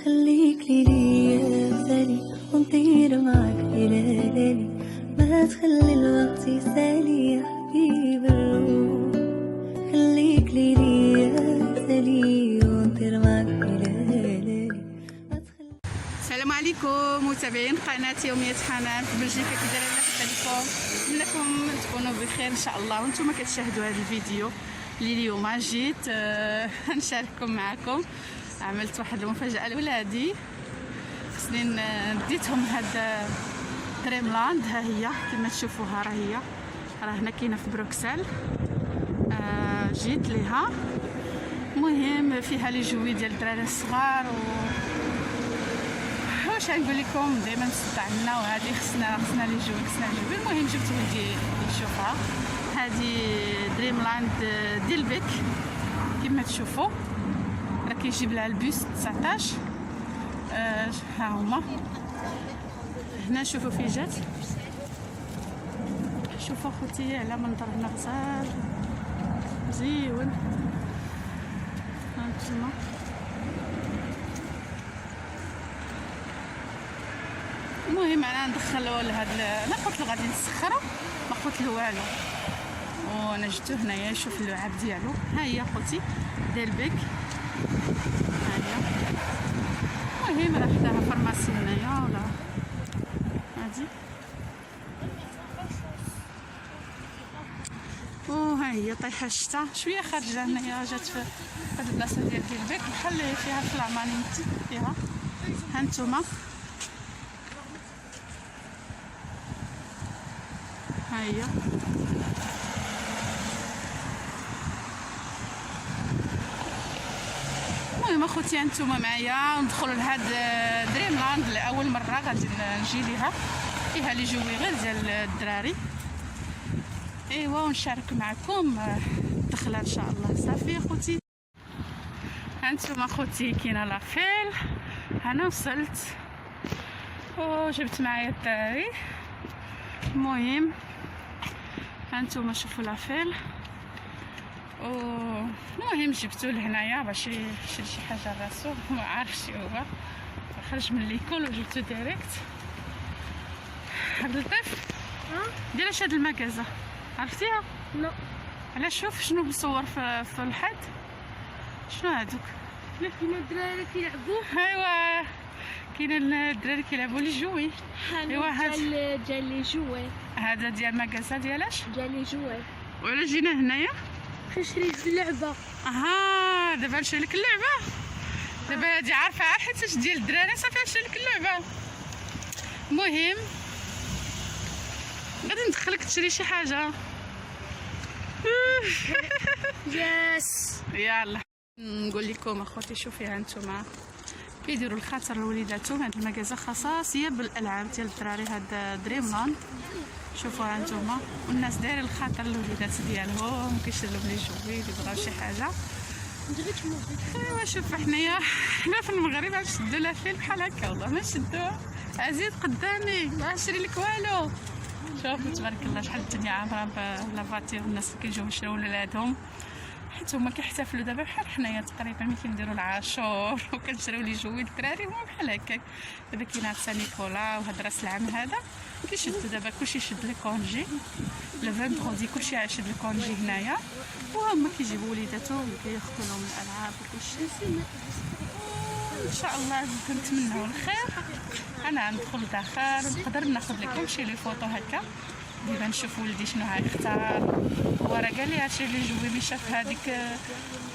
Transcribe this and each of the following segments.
خليك ليا مثالي ونطير معاك ليالي، ما تخلي الوقت يسالي يا حبيب الروح. خليك ليا مثالي ونطير معاك ليالي. السلام عليكم متابعين قناه يوميات حنان في بلجيكا، كي دايرين؟ لاباس عليكم؟ نتمنىكم تكونوا بخير ان شاء الله وانتم كتشاهدوا هذا الفيديو اللي اليوم جيت نشارككم معكم. عملت واحد المفاجاه لولادي، خصني نديتهم هاد دريملاند. ها هي كما تشوفوها، راه هنا كاينه في بروكسل. جيت ليها، المهم فيها لي جوي ديال الدراري الصغار واش نقول لكم، دائما استعملنا وهذه خصنا لي جوي. المهم جبت ولدي يشوفها. هذه دريملاند ديال بيك كما تشوفوا، راه كيجيب لها البوس 19. ها هما هنا، شوفوا في جات، شوفوا خوتي على منظر هنا غزال زيون. هانتوما المهم انا ندخلو لهاد انا قلت له غادي نسخرو، ما قلت له والو، وانا جبتو هنايا يشوف اللعاب ديالو. ها هي خوتي ديال بيك، ها هي. المهم راه حداها فارماسي هنايا ولا هادي، ها هي طايحه الشتا شويه خارجه هنايا، جات في هاد البلاصه ديال بيك بحال فيها فلامانيتي فيها. هانتوما ها هي. المهم اخوتي هانتوما معايا ندخلوا لهاد دريملاند لاول مره غادي نجي ليها. فيها لي جوي غير ديال الدراري، ايوا ونشارك معكم الدخله ان شاء الله. صافي اخوتي، هانتوما اخوتي كاينه لافيل. انا وصلت وجبت معايا الدراري. المهم هانتوما شوفوا لافيل، المهم جبتو لهنايا باش يشري شي حاجه لراسو، ما عارفش هو، خرج من ليكول وجبتو ديريكت. هاد الطيف ديال اش هاد المكازه عرفتيها؟ لا. على شوف شنو مصور في الحيط، شنو هادوك؟ كاين الدراري كيلعبوا. ايوا كاين الدراري كيلعبوا لي جوي. ايوا هاد ديال لي جوي، هذا ديال مكازه ديالاش ديال لي جوي. وعلاش جينا هنايا؟ نشري اللعبه. دابا نشري لك اللعبه. دابا هادي عارفه حيت ديال الدراري، صافي نشري لك اللعبه. المهم غادي ندخلك تشري شي حاجه. ياس يلا نقول لكم اخوتي، شوفي هانتوما كيديروا الخاطر لوليداتهم. هاد المكازه خاصيه بالالعاب ديال الدراري، هاد دريملاند. شوفوا هانتوما، والناس دايرين الخاطر للوليدات ديالهم، كيشريو لهم لي جوي اللي بغاو شي حاجه. ايوا شوف حنايا في المغرب نشدو لافيل بحال هكا، والله ما نشدوها. ازيد قدامي ما نشري لك والو. شوفوا تبارك الله شحال الدنيا عامره بلافاتير، الناس كيجيو يشريو لولادهم، حيت هما كيحتفلوا دابا بحال حنايا تقريبا ملي كنديرو العاشور وكنشريو لي جوي الدراري، هما بحال هكاك. دابا كاين هاد سان نيكولا وهاد راس العام هذا كيشدوا دابا كلشي يشد لي كونجي، لو فاندغودي كلشي يشد لي كونجي هنايا، وهما كيجيبوا وليداتهم وكياخذوا لهم الالعاب وكلشي. ان شاء الله كنتمناو الخير. انا ندخل داخل نقدر ناخذ لكم شي لي فوطو هكا، ديما نشوف ولدي شنو غيختار. هو راه قال لي هادشي اللي جوي ملي شاف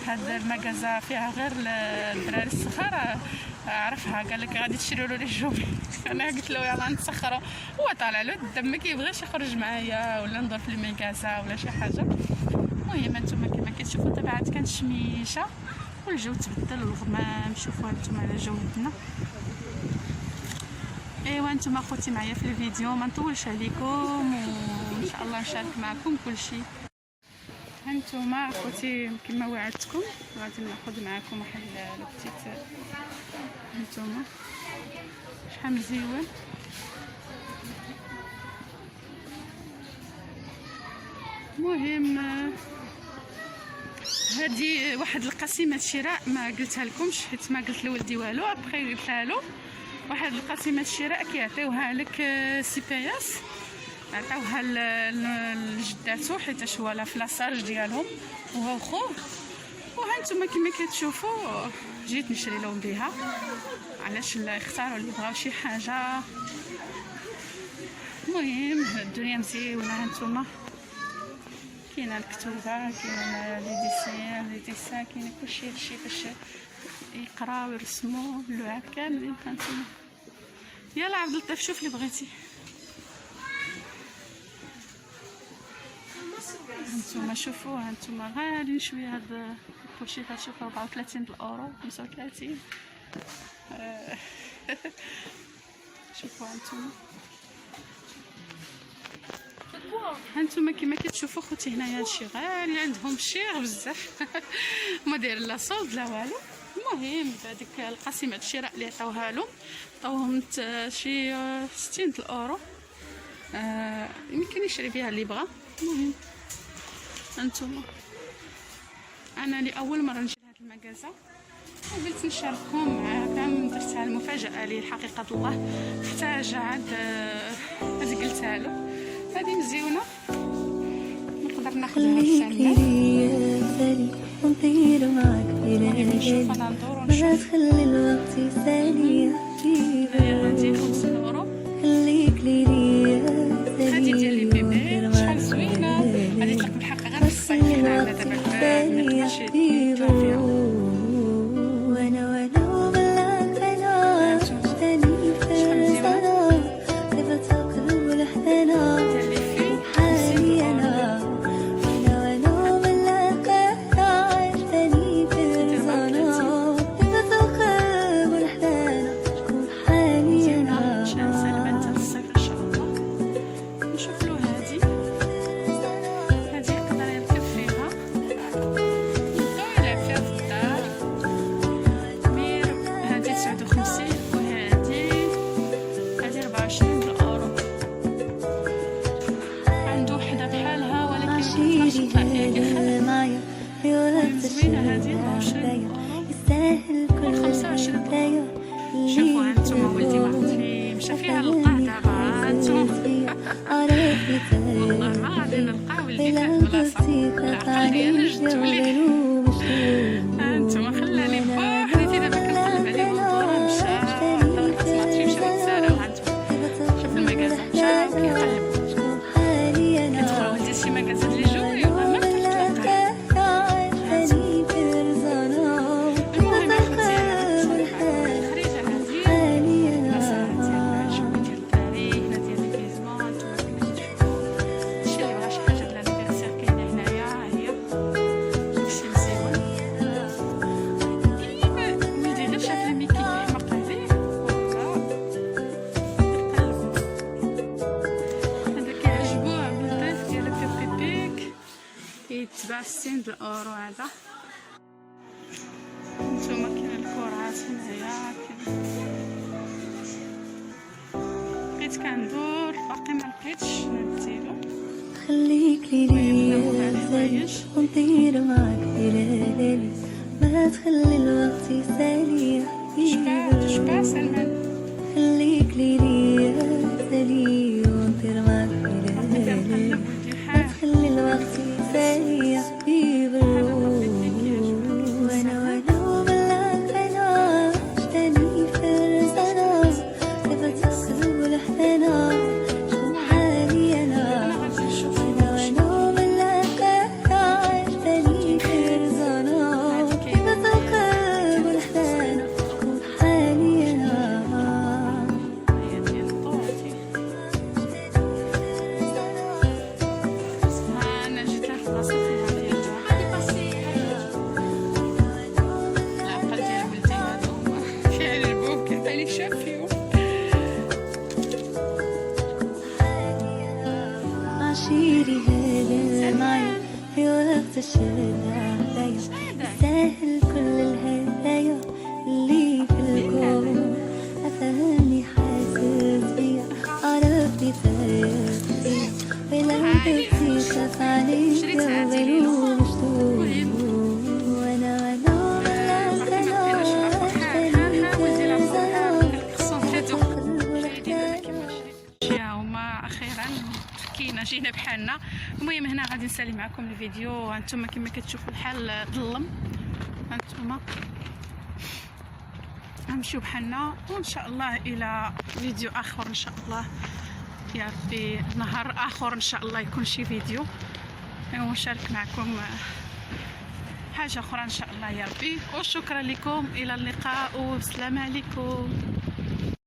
هاد المكازا فيها غير الدراري الصغار عرفها، قال لك غادي تشريو له لي جوي. انا قلت له يلا نتسخروا، هو طالع له الدم ما كيبغيش يخرج معايا ولا ندور في المكازا ولا شي حاجه. المهم انتم كما كتشوفوا دابا عاد كانت شميشه والجو تبدل والغمام. شوفوا هانتوما على جودنا. ايوا نتوما اخوتي معايا في الفيديو، ما نطولش عليكم وان شاء الله نشارك معكم كل شيء. هانتوما اخوتي كما وعدتكم غادي ناخذ معكم واحد البتيت. هانتوما شحال مزيون. المهم هذه واحد القسيمه شراء ما قلتها لكمش حيت ما قلت لولدي والو، ابخي قلتها له. واحد القسيمه شراء كيعطيوها لك سي بي اس، عطاوها لجداتو حيت هو لا في لاصاج ديالهم وهو خوه. وهانتوما كما كتشوفوا جيت نشري لهم بها، علاش لا يختاروا اللي بغاو شي حاجه. المهم الدنيا مزيونه، هانتوما كاينه الكتوبه، كاينه لي ديسان، كاين كلشي هادشي باش يقراو ويرسموا اللعاب كاملين. هانتوما يلا عبد اللطيف شوف اللي بغيتي. هانتوما شوفوا، هانتوما غاليين شويه هاد كلشي. كتشوفوا 34 الاورو، 35. شوفوا هانتوما كما كتشوفوا خوتي هنايا هادشي غالي عندهم، شير بزاف. ما داير لا صولد لا والو. المهم بهذيك القسيمه الشراء اللي عطاوها لهم، عطاوهم شي 60 الاورو. يمكن يشري بها اللي بغا. المهم هانتوما انا لاول مره نجي لهاد المكازا وقلت نشارككم معاكم، درتها المفاجاه لي حقيقه الله. احتاج عاد هذه قلتها له، هذه مزيونه نقدر ناخذها لساني ونطير معك بليالي، ما تخلي الوقت يسالي. هذه 5 اورو، خليك ليلي يا هذه ديال لي بيبي شحال زوينه. هذه تلقى بالحق غير في الصيف، حنا عندنا دابا البرد ما يقدرش يطلع فيها. وانا وبلاك انا عشتني في الصلاة، كيف تقرب لحدنا حالي انا. وانا وبلاك انا عشتني في الصلاة، كيف تقرب لحدنا حالي انا. شحال سلامات هاد الصيف ان شاء الله. نشوف له هذه يقدر يركب فيها ويلعب فيها في الدار. هذه 59 وهذه 24 اورو. عنده وحده بحالها ولكن 12 دقيقة معايا. زوينة هذه 20 اورو و 25 اورو. شوفوا هانتوما ولدي واحد مشى فيها للقاع دابا. هانتوما والله ما غادي نلقى ولدي في البلاصه، العقل ديالي جبتو ليه. هانتوما خلاني بوحدي دابا كنقلب عليه والدور مشى عطا الخصمات مشى يتسارى. هانتوما شوف المكازا مشى كيقلب، كيدخل ولدي شي مكازا اللي جوي والله ما تلقاه. المهم اخوتي الخريجه هذه مساحه ديال شويه ديال الدراري، هنا ديال لي بيزمون. هانتوما كما كتشوفوا شي اللي بغا شي حاجه د لانيفرسير كاينه هنايا. ها هي داكشي مزيون. ولدي غير شاف لي ميكي كيحمق عليه وبقى يقلب. هذا كيعجبو عبد اللطيف ديال بيبي بيك، كيتباع 60 الاورو هذا. هانتوما كاين الكرات هنايا. بقيت كندور باقي ما لقيتش نديرو. خليك ليلي يا زلي ونطير معك بليالي، ما تخلي الوقت يسالي. شبع سلمان. خليك ليلي يا زلي ونطير معك بليالي، ما تخلي الوقت يسالي يا حبيب الروح. وانا وبلاك انا عشتني في الصلاة، كيف تقرب لحدنا شو حالي انا. وانا وبلاك انا عشتني في الصلاة، كيف تقرب لحدنا شو حالي انا. هي ديال الطوطي. انا جيت لها في بلاصه فيها ديال العقل ديال ولدي هادو فيها البوك اللي شاف فيهم. عشيري هذا معايا في وقت الشدة عليا، يستاهل كل الهدايا اللي في الكون. أفهمني حاسس بيا، عرفني فايق فيا، ولو بدي خاف عليك وغيره مشتوق. جينا بحالنا. المهم هنا غادي نسالي معكم الفيديو. هانتوما كما كتشوفوا الحال ظلم، هانتوما نمشيو بحالنا، وان شاء الله الى فيديو اخر ان شاء الله يا ربي. نهار اخر ان شاء الله يكون شي فيديو ونشارك معكم حاجه اخرى ان شاء الله يا ربي. وشكرا لكم، الى اللقاء والسلام عليكم.